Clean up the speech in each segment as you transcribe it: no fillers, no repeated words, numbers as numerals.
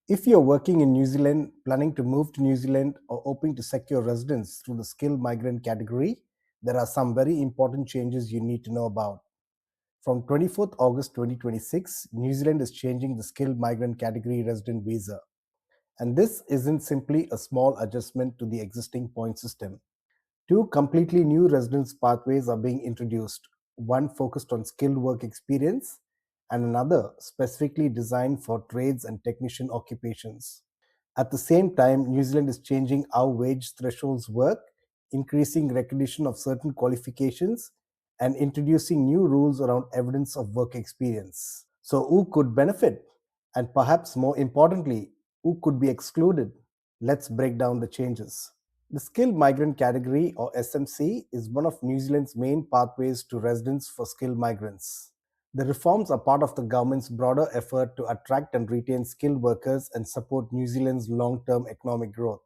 If you're working in New Zealand, planning to move to New Zealand, or hoping to secure residence through the skilled migrant category, there are some very important changes you need to know about. From 24th August 2026, New Zealand is changing the skilled migrant category resident visa. And this isn't simply a small adjustment to the existing point system. Two completely new residence pathways are being introduced, one focused on skilled work experience and another specifically designed for trades and technician occupations. At the same time, New Zealand is changing how wage thresholds work, increasing recognition of certain qualifications, and introducing new rules around evidence of work experience. So, who could benefit? And perhaps more importantly, who could be excluded? Let's break down the changes. The Skilled Migrant Category, or SMC, is one of New Zealand's main pathways to residence for skilled migrants. The reforms are part of the government's broader effort to attract and retain skilled workers and support New Zealand's long term economic growth.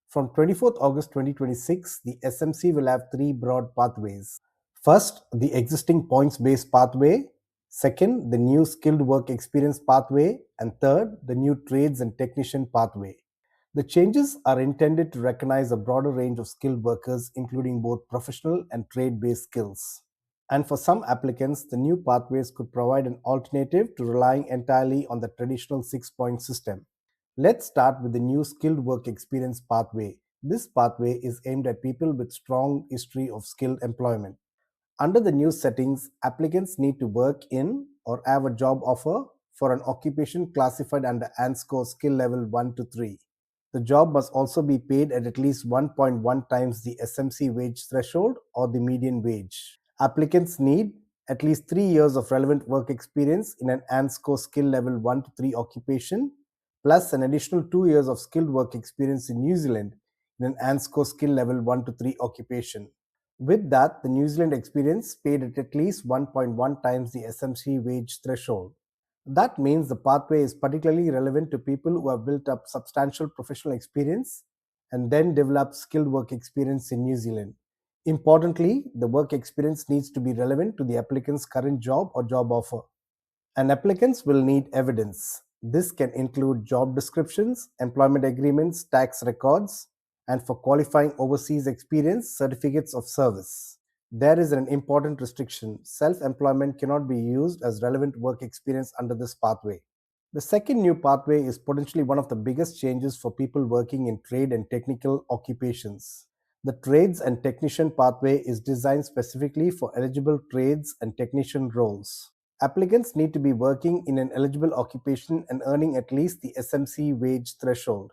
From 24th August 2026, the SMC will have three broad pathways. First, the existing points based pathway. Second, the new skilled work experience pathway. And third, the new trades and technician pathway. The changes are intended to recognize a broader range of skilled workers, including both professional and trade based skills. And for some applicants, the new pathways could provide an alternative to relying entirely on the traditional 6 point system. Let's start with the new skilled work experience pathway. This pathway is aimed at people with strong history of skilled employment. Under the new settings, applicants need to work in or have a job offer for an occupation classified under ANSCO skill level 1 to 3. The job must also be paid at least 1.1 times the SMC wage threshold or the median wage. Applicants need at least 3 years of relevant work experience in an ANSCO skill level 1 to 3 occupation, plus an additional 2 years of skilled work experience in New Zealand in an ANSCO skill level 1 to 3 occupation. With that, the New Zealand experience paid at least 1.1 times the SMC wage threshold. That means the pathway is particularly relevant to people who have built up substantial professional experience and then developed skilled work experience in New Zealand. Importantly, the work experience needs to be relevant to the applicant's current job or job offer. And applicants will need evidence. This can include job descriptions, employment agreements, tax records, and for qualifying overseas experience, certificates of service. There is an important restriction. Self employment cannot be used as relevant work experience under this pathway. The second new pathway is potentially one of the biggest changes for people working in trade and technical occupations. The trades and technician pathway is designed specifically for eligible trades and technician roles. Applicants need to be working in an eligible occupation and earning at least the SMC wage threshold.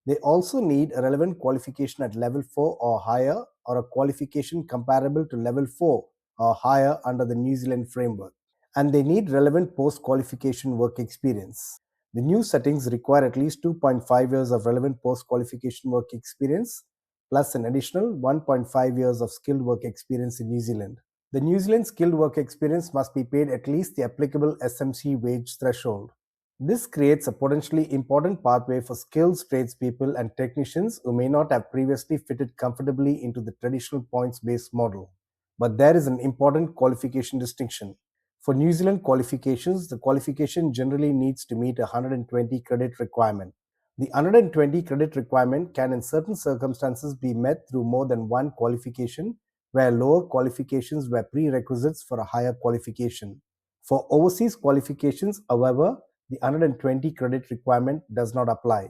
They also need a relevant qualification at level 4 or higher, or a qualification comparable to level 4 or higher under the New Zealand framework. And they need relevant post qualification work experience. The new settings require at least 2.5 years of relevant post qualification work experience, plus an additional 1.5 years of skilled work experience in New Zealand. The New Zealand skilled work experience must be paid at least the applicable SMC wage threshold. This creates a potentially important pathway for skilled tradespeople and technicians who may not have previously fitted comfortably into the traditional points based model. But there is an important qualification distinction. For New Zealand qualifications, the qualification generally needs to meet a 120 credit requirement. The 120 credit requirement can, in certain circumstances, be met through more than one qualification, where lower qualifications were prerequisites for a higher qualification. For overseas qualifications, however, the 120 credit requirement does not apply.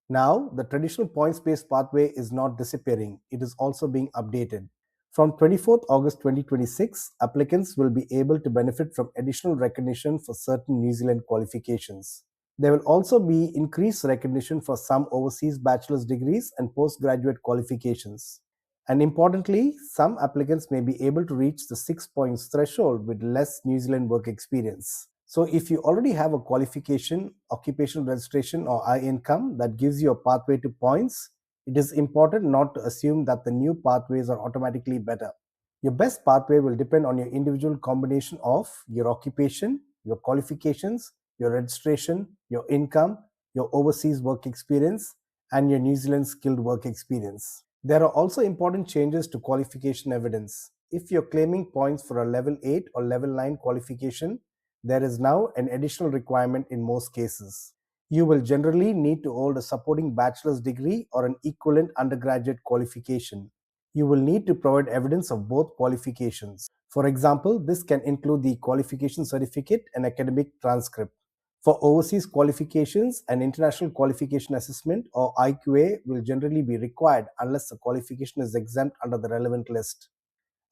Now, the traditional points based pathway is not disappearing, it is also being updated. From 24th August 2026, applicants will be able to benefit from additional recognition for certain New Zealand qualifications. There will also be increased recognition for some overseas bachelor's degrees and postgraduate qualifications. And importantly, some applicants may be able to reach the 6 points threshold with less New Zealand work experience. So, if you already have a qualification, occupational registration, or high income that gives you a pathway to points, it is important not to assume that the new pathways are automatically better. Your best pathway will depend on your individual combination of your occupation, your qualifications, your registration, your income, your overseas work experience, and your New Zealand skilled work experience. There are also important changes to qualification evidence. If you're claiming points for a level 8 or level 9 qualification, there is now an additional requirement in most cases. You will generally need to hold a supporting bachelor's degree or an equivalent undergraduate qualification. You will need to provide evidence of both qualifications. For example, this can include the qualification certificate and academic transcript. For overseas qualifications, an international qualification assessment or IQA will generally be required unless the qualification is exempt under the relevant list.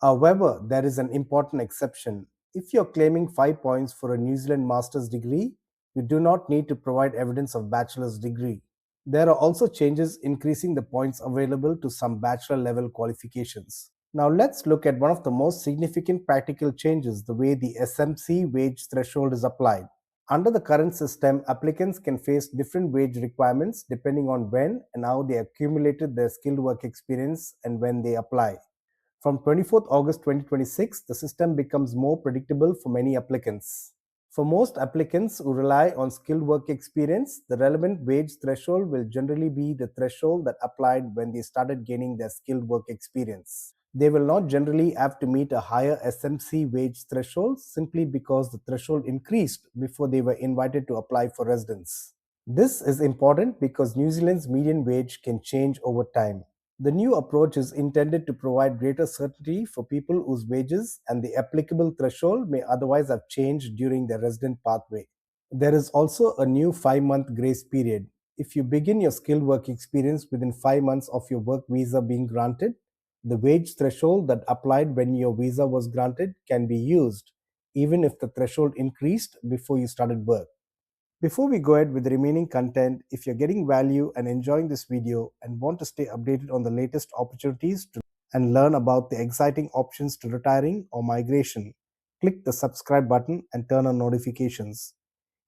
However, there is an important exception. If you're claiming 5 points for a New Zealand master's degree, you do not need to provide evidence of bachelor's degree. There are also changes increasing the points available to some bachelor level qualifications. Now let's look at one of the most significant practical changes, the way the SMC wage threshold is applied. Under the current system, applicants can face different wage requirements depending on when and how they accumulated their skilled work experience and when they apply. From 24th August 2026, the system becomes more predictable for many applicants. For most applicants who rely on skilled work experience, the relevant wage threshold will generally be the threshold that applied when they started gaining their skilled work experience. They will not generally have to meet a higher SMC wage threshold simply because the threshold increased before they were invited to apply for residence. This is important because New Zealand's median wage can change over time. The new approach is intended to provide greater certainty for people whose wages and the applicable threshold may otherwise have changed during their resident pathway. There is also a new 5-month grace period. If you begin your skilled work experience within 5 months of your work visa being granted, the wage threshold that applied when your visa was granted can be used, even if the threshold increased before you started work. Before we go ahead with the remaining content, if you're getting value and enjoying this video and want to stay updated on the latest opportunities and learn about the exciting options to retiring or migration, click the subscribe button and turn on notifications.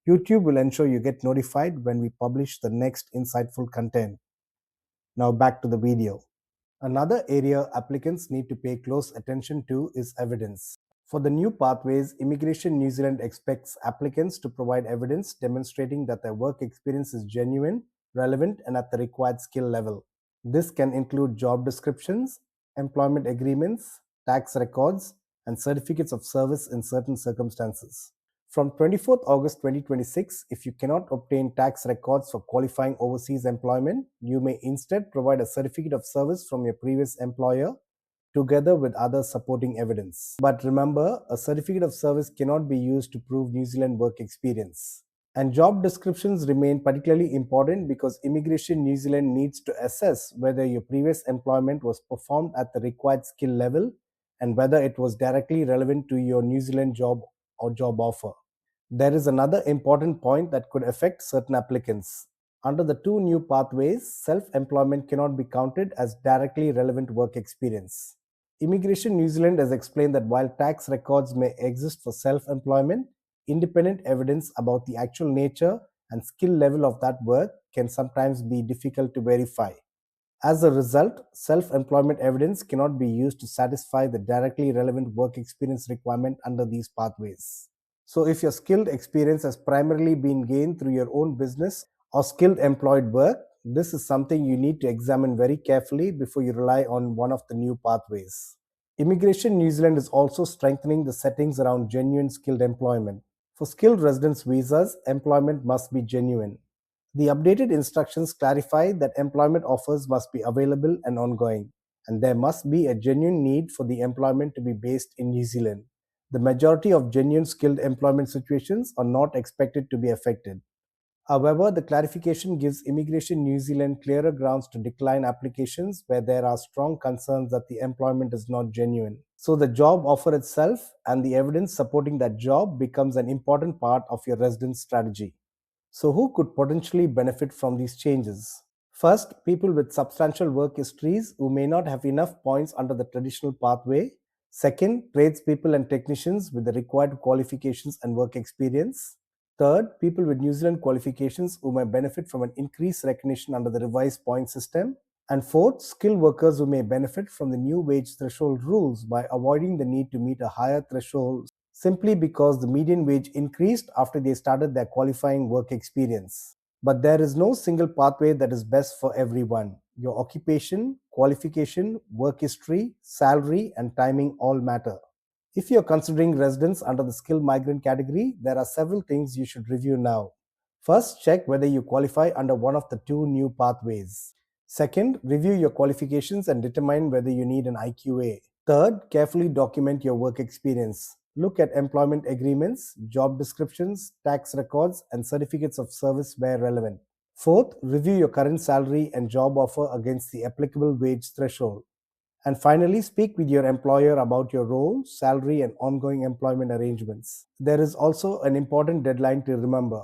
YouTube will ensure you get notified when we publish the next insightful content. Now back to the video. Another area applicants need to pay close attention to is evidence. For the new pathways, Immigration New Zealand expects applicants to provide evidence demonstrating that their work experience is genuine, relevant, and at the required skill level. This can include job descriptions, employment agreements, tax records, and certificates of service in certain circumstances. From 24th August 2026, if you cannot obtain tax records for qualifying overseas employment, you may instead provide a certificate of service from your previous employer together with other supporting evidence. But remember, a certificate of service cannot be used to prove New Zealand work experience. And job descriptions remain particularly important because Immigration New Zealand needs to assess whether your previous employment was performed at the required skill level and whether it was directly relevant to your New Zealand job or job offer. There is another important point that could affect certain applicants. Under the two new pathways, self-employment cannot be counted as directly relevant work experience. Immigration New Zealand has explained that while tax records may exist for self-employment, independent evidence about the actual nature and skill level of that work can sometimes be difficult to verify. As a result, self-employment evidence cannot be used to satisfy the directly relevant work experience requirement under these pathways. So if your skilled experience has primarily been gained through your own business or skilled employed work, this is something you need to examine very carefully before you rely on one of the new pathways. Immigration New Zealand is also strengthening the settings around genuine skilled employment. For skilled residence visas, employment must be genuine. The updated instructions clarify that employment offers must be available and ongoing, and there must be a genuine need for the employment to be based in New Zealand. The majority of genuine skilled employment situations are not expected to be affected. However, the clarification gives Immigration New Zealand clearer grounds to decline applications where there are strong concerns that the employment is not genuine. So, the job offer itself and the evidence supporting that job becomes an important part of your residence strategy. So, who could potentially benefit from these changes? First, people with substantial work histories who may not have enough points under the traditional pathway. Second, tradespeople and technicians with the required qualifications and work experience. Third, people with New Zealand qualifications who may benefit from an increased recognition under the revised point system. And fourth, skilled workers who may benefit from the new wage threshold rules by avoiding the need to meet a higher threshold simply because the median wage increased after they started their qualifying work experience. But there is no single pathway that is best for everyone. Your occupation, qualification, work history, salary, and timing all matter. If you're considering residence under the skilled migrant category, there are several things you should review now. First, check whether you qualify under one of the two new pathways. Second, review your qualifications and determine whether you need an IQA. Third, carefully document your work experience. Look at employment agreements, job descriptions, tax records, and certificates of service where relevant. Fourth, review your current salary and job offer against the applicable wage threshold. And finally, speak with your employer about your role, salary, and ongoing employment arrangements. There is also an important deadline to remember.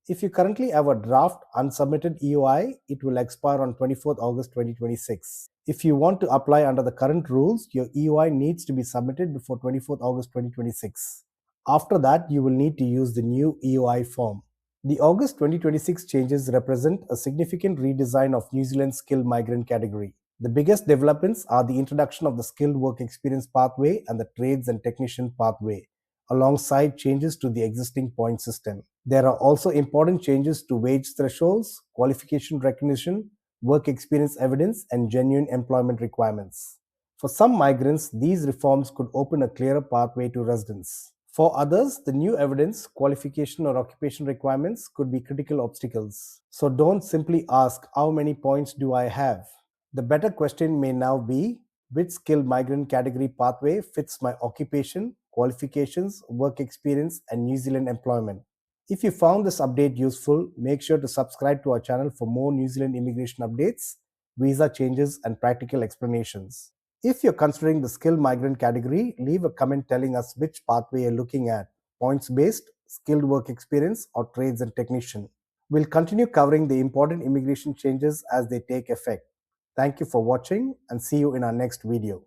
If you currently have a draft unsubmitted EOI, it will expire on 24th August 2026. If you want to apply under the current rules, your EOI needs to be submitted before 24th August 2026. After that, you will need to use the new EOI form. The August 2026 changes represent a significant redesign of New Zealand's skilled migrant category. The biggest developments are the introduction of the skilled work experience pathway and the trades and technician pathway, alongside changes to the existing point system. There are also important changes to wage thresholds, qualification recognition, work experience evidence, and genuine employment requirements. For some migrants, these reforms could open a clearer pathway to residence. For others, the new evidence, qualification, or occupation requirements could be critical obstacles. So don't simply ask, how many points do I have? The better question may now be, which skilled migrant category pathway fits my occupation, qualifications, work experience, and New Zealand employment? If you found this update useful, make sure to subscribe to our channel for more New Zealand immigration updates, visa changes, and practical explanations. If you're considering the skilled migrant category, leave a comment telling us which pathway you're looking at: points based, skilled work experience, or trades and technician. We'll continue covering the important immigration changes as they take effect. Thank you for watching and see you in our next video.